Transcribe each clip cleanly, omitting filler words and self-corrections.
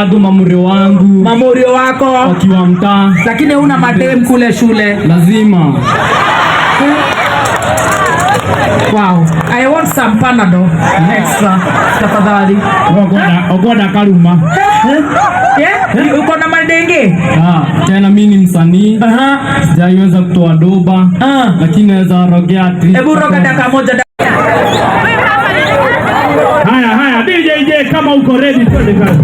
bado mamurio wangu. Mamurio wako wakiwa mtaa. Lakini una madem kule shule. Lazima. Wow, I want some Panadol extra. Tafadhali. Ogoda karuma. Uko na madenge? Tena mimi ni msanii. Sijaiweza kutoa doba. Lakini naweza rogea ati. Hebu roga dakika moja. Haya DJ kama uko ready twende kazi.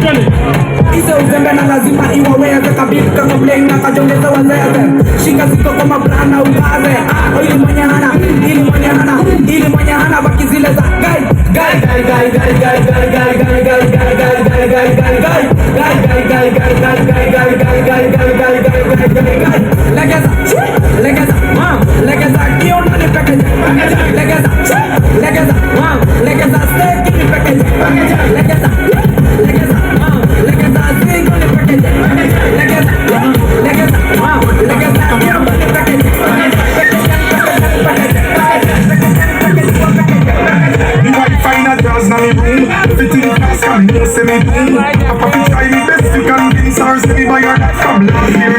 Twende. Ise uzembe na lazima iwaweze kabisa kama blenga kajongeza wazeze. Shika ziko kwa mabrana ukaze. Ili mwenye hana baki zile za gai. Legeza kiona ni package. Legeza steak ni package. Legeza zingo ni package. Final girls now me room. Fitting class can no say me doom. I probably try me best to convince her say me buy her that from last year.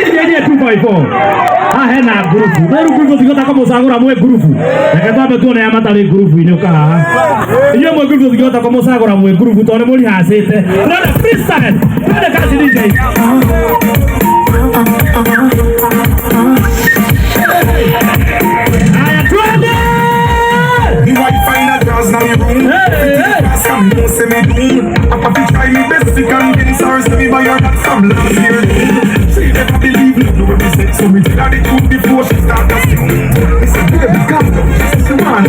DJ 254. Hena grupu. Ndio grupu zikota kama usagura mwe grupu. Nakatwa tuone ya matali grupu ine ukaha. Iyo mwe grupu zikota kama usagura mwe grupu tuone muri hasete. Tuone freestyle. Tuone kazi DJ. Now me room, fast come no say me doom. I probably try me best to convince her say me buy her that from last year. She never believe me, no me said so me tell her the truth before she start to sing. Me say baby come down, she say she want.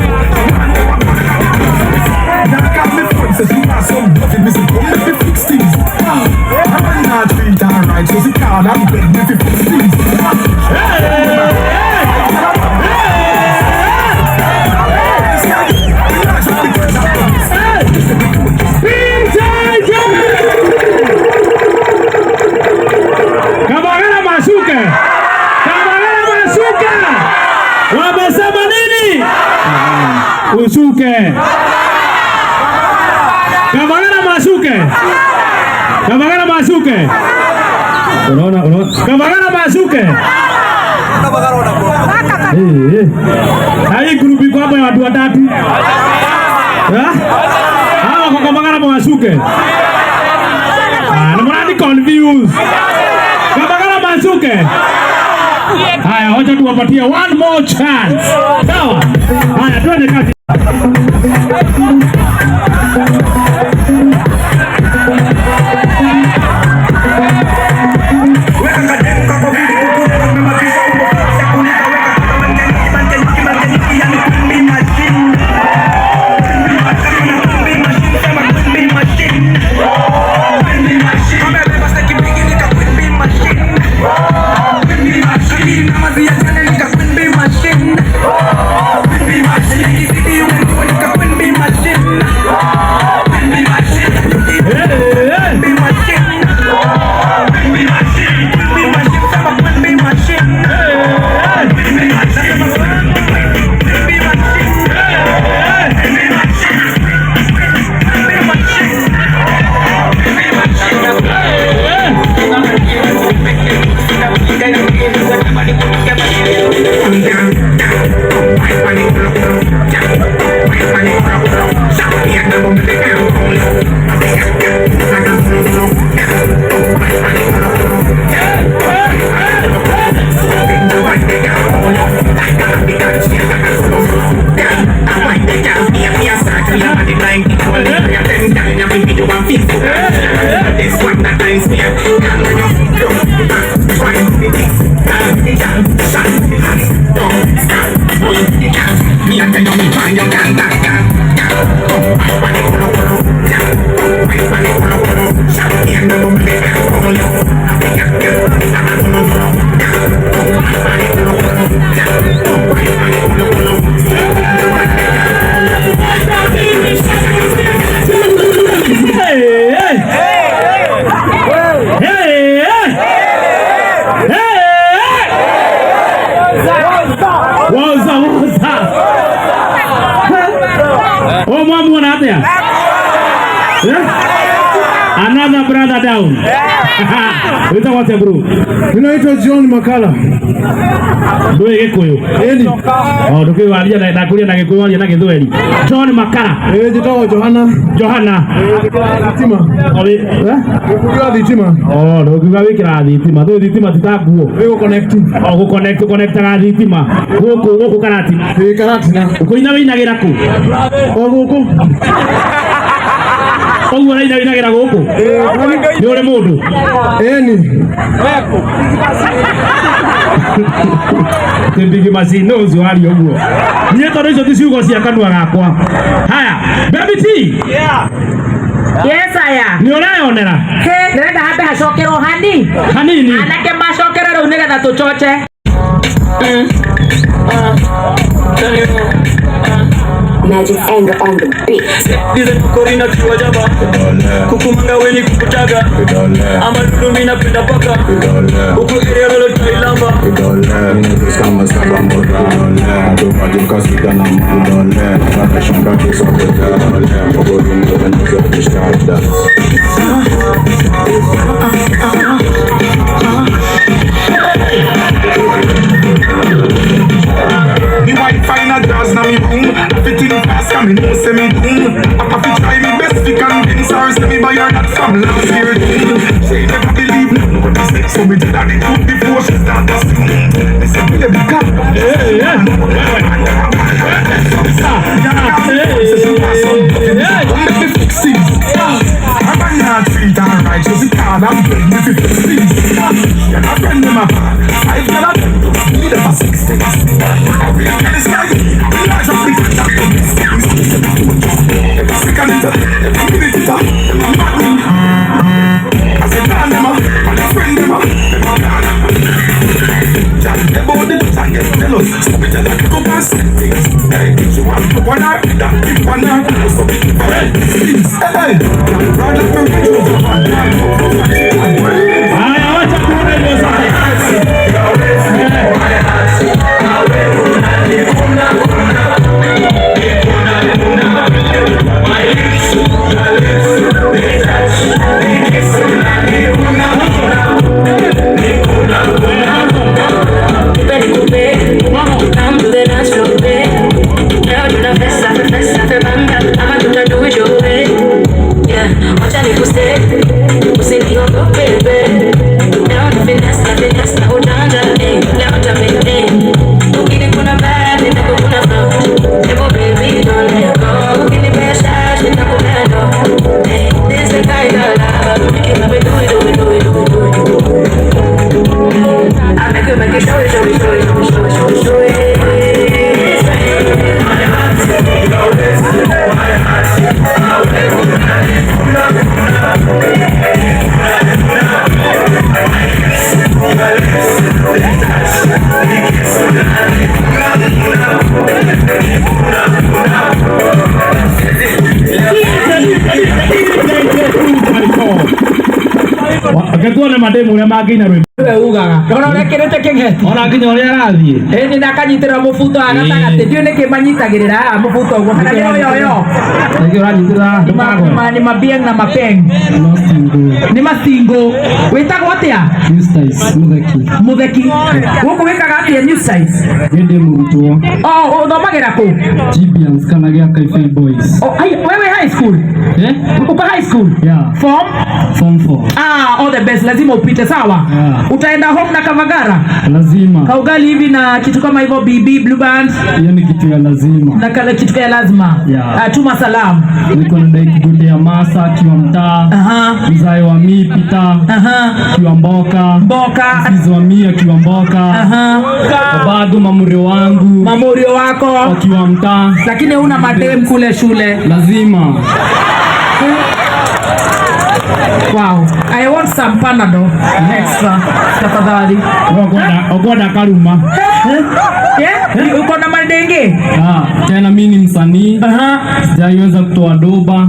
That got me fun, say she want some love. Me say come let me fix things. I'm not treat her right, so she call and beg me to fix things. Wamesema nini? Ushuke. Kamagana masuke. Unaona. Kamagana masuke. Hai grupu iko hapa ya watu watatu. Hawa kwa kamagana masuke. Namradi confused. Kamagana masuke. Haya, wacha tuwapatie one more chance. Sawa? Haya, twende kazi. mwamuona atia? Another brother down. Wita wote bro. Ninaitwa John Makala. Ndoe Gikuyu. Eni. Ndukiwa alia na kulia na Gikuyu alia na Githweri. John Makala. Jitwa Johana. Thitima. Oli, Nikuwa thitima. Ndukiwa wikira thitima. Ndu thitima titakuo. Wego connect. Connect ga thitima. Guku karati. Karati na. Kuina winagira ku. Guku. Oguo winagira guku. Ni uri mundu. Eni. Tembigi masino uzuari oguo. Niye tondo ico ticiugo cia kanua gakwa. Haya, Baby T. Yes aya. Ni urayonera? He, ndirenda hambe hacokerwo hani. Hanini. Anake macokere riu nigetha tucoche. Magic anger on the beat. Dize Korina kiwa jaba kukumanga weni kukutaga ama dudu mina penda paka uku area lolo tailamba Kama saba mbota Toka juka sika na mbota Kata shanga kisa mbota Mbogori mbota nisa kishkata Me white final girls na me room Fitting fast come me know say me doom I fi try me best fi convince her Say me buy her that from last year She never believe none what I say So me did that the truth before she start to sing Me say baby God Let me fix things I'm not treat her right So she can't have good me fi fix things You're not friend of my man I've got a them Need her for 6 days I really get this guy Realize I'm big and I'm doing these things Every second it's a Every minute it's a I'm not me I said nah them a And a friend them a Them a nah Just them about the bitch and get jealous So we tell her to go and say things Hey, she want to one night That keep one night So we keep her things Hey, right up her range over one night Haya, wacha kuona hiyo sasa. Akatuona mademu uria mangina rwimbo. We ugaga. Ona urekirite kingeti. Ona nginya uria arathie. Ni ndakanyitira mubuto agatagate. Ndio niki manyitagirira mubuto uguo. Kana ni yo. Niki uranyitira Ni mabieng na mapeng. Ni masingo. Witagwo atia? New Styles Mutheki. Guku wikaga atia New Styles? Gende murutwo Oh, uthomagira ku? Gibians kana gya Kaife Boys. Oh, wewe high school? Uko high school? Yeah. Form 4. All the best. Lazima upite sawa? Yeah. Utaenda home na Kavagara? Lazima. Kaugali hivi na kitu kama hivyo BB Blue Band? Hiyo ni kitu ya lazima. Na kale kitu ya lazima. Yeah. Tuma salamu. Niko na dai kigude ya masa kiwa mtaa. Mzai wa mi pita. Kiwa mboka. Mzizi wa mi kiwa mboka. Bado mamurio wangu. Mamurio wako. Wakiwa mtaa. Lakini una madem kule shule. Lazima. Wow, I want some Panadol extra. Tafadhali. Ogoda karuma. Uko na madenge? Tena mimi ni msanii. Sijaiweza kutoa doba.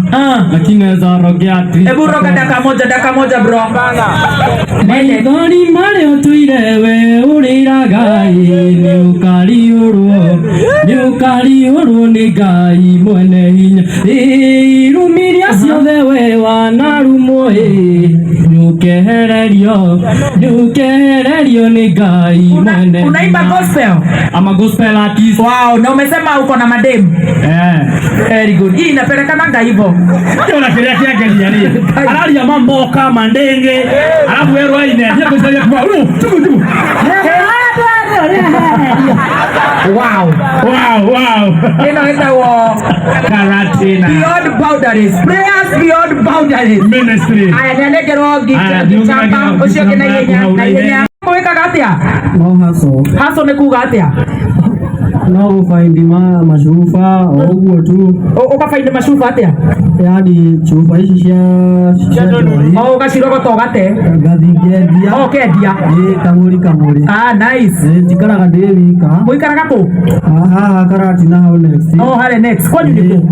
Lakini naweza rogea ati. Hebu roga dakika moja bro. Maithori mari utuirewe uriragai ni ukariurwo ni Ngai mwene hinya irumiria ciothe we wanarumwo niukehererio ni Ngai mwene. Unaimba gospel? Ama gospel artist. Wow, na umesema uko na madem? Very good. Hii inapelekana hivyo. Kiona kile yake ni alaria mambo kama ndenge alafu wewe waine hapo sasa kwa tu Wow. Inaenda wa Karatina. Beyond boundaries. Prayers beyond boundaries. Ministry. Aya nyanegero gitamba ucio kina yenya. Weka gatia? No haso ne kuga atia? No find mashufa oguo tu. Ukafind mashufa atia? Yaani chupa hizi cia ugaciroko togate gathigedia. Kendia kamuri nice. Tikaraga ndi wika. Muikaraga ku? Haha Karatina hau next. Hare next. Kwanyu ni ku?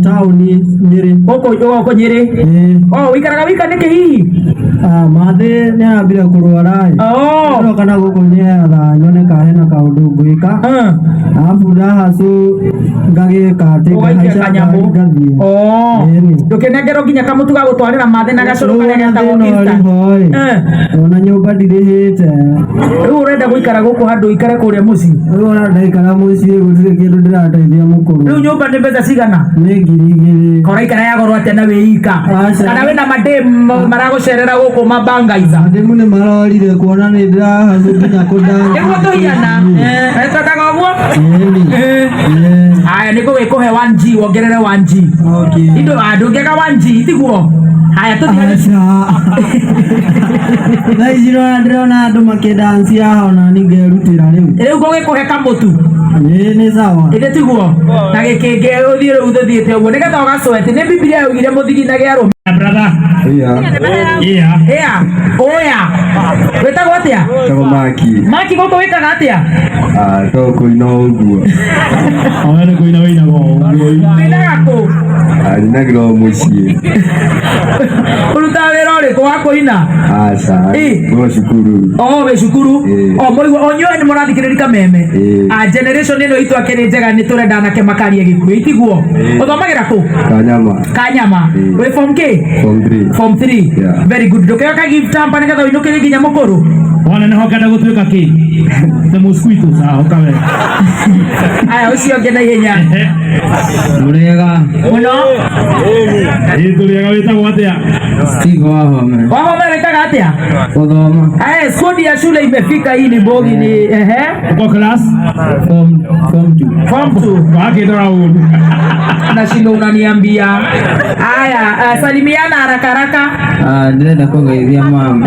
Tauni Nyeri. Uko Nyeri? Wikaraga wika niki hihi? Mathe ni ambire kurwara. No kana guku nyetha nyone ka hena kaundu ngwika. Alafu ndahacu ngagika ati ngahaica ngathie. Ndukinengero nginya kamutu ga gutwarira mathe na gacuru karia getagwo Insta. Ona nyumba ndirihite. Riu urenda guikara guku handu ikare kuria mucii? Riu urenda ikara mucii gutire kindu ndirateithia mukuru. Riu nyumba ni mbeca cigana? Ni 2,000. Kora ikara ya goro atia na wika. Kana wina madem maragucerera guku mabangaiza. Mademu ni marorire kuona ni ndirahacu nginya kundanga. Niguo tuhiana. Etakaga uguo? Haya niko wikuhe 1G wongerere 1G. Okay. Indo ndungeka 1G tiguo. Haya tuthi. Na ijiro ndĩrona andũ makĩdansia haha na ningerutĩra rĩu ngũgĩkũhe kamutu. Nĩ sawa. Ĩgĩ tiguo na gĩkĩngĩ ũthiĩ rĩu ũthiĩte ũguo nĩgetha ũgacwete nĩ Biblia yaugire mũthiginage arũme. Brother. Oya. Wĩtagwo atĩa? Tagwo Maki gũkũ wĩkaga atĩa? To kũina ũguo. Ona kũina ũguo. Wĩnaga kũ? Nyinagĩra o mũciĩ. Ũrutaga wĩra ũrĩkũ wa kũina? Aca. Wĩ cukuru. Wĩ cukuru? Onyuĩ nĩ mũrathikĩrĩria kameme. Generation ĩno itũ akĩrĩ njega nĩ tũrenda anake makarie gĩkuũ itiguo. Ũthomagĩra kũ? Kanyama. Wĩ form K? Form 3. Yeah. Very good. Ndũkĩoka gift hamper nĩgetha ũinũkĩre nginya mũkũrũ. Ona nĩ hokenda gũtuĩka kĩ? The mosquito sawa kawe. Aya ũcio ũngĩ na ihenya. Mũrĩega. Mũno. Tũrĩega wĩtagwo atĩa? Steve Wahome. Wahome wĩkaga atĩa? Gũthoma. Skodi ya shule imefika hii ni bogi ni Uko class? Form 2. Form 2. Wake round. Nashinda unaniambia. Haya, salimiana haraka haraka. Ndĩrenda kũgeithia mama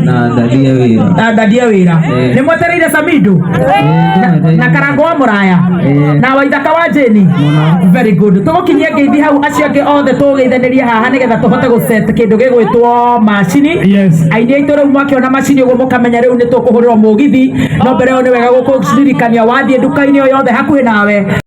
na ndadia wĩra. Ndadia wĩra. Nĩ mwetereire Samido? Na Karango wa Muraya? Na Waithaka wa Jeni? Very good. Tũgũkinyie ngeithi hau acio angĩ othe tũgeithanĩrie haha nĩgetha tũhote gũset kĩndũ gĩgwĩtwo macini. Yes. Aini aitũ rĩu mwakĩona macini ũguo mũkamenya rĩu nĩ tũkũhũrĩrwo mũgithi no mbere ĩyo nĩ wega gũkũririkania wathiĩ nduka-inĩ o yothe hakuhĩ nawe